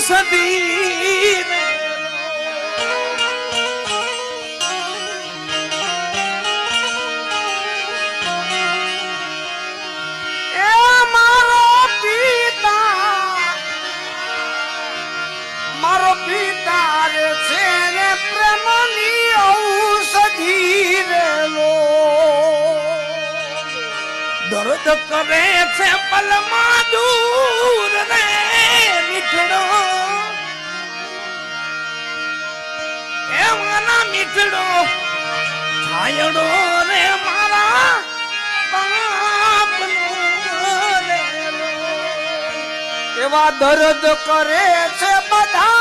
ઔષધી એ મારો પિતા રે છે ને પ્રેમની ઔષધી રેલો દર્દ કરે છે પલમાં દૂર રે મીઠડો એવાના મીઠડો છાયડો રે મારા બાપનો રેલો એવા દર્દ કરે છે બધા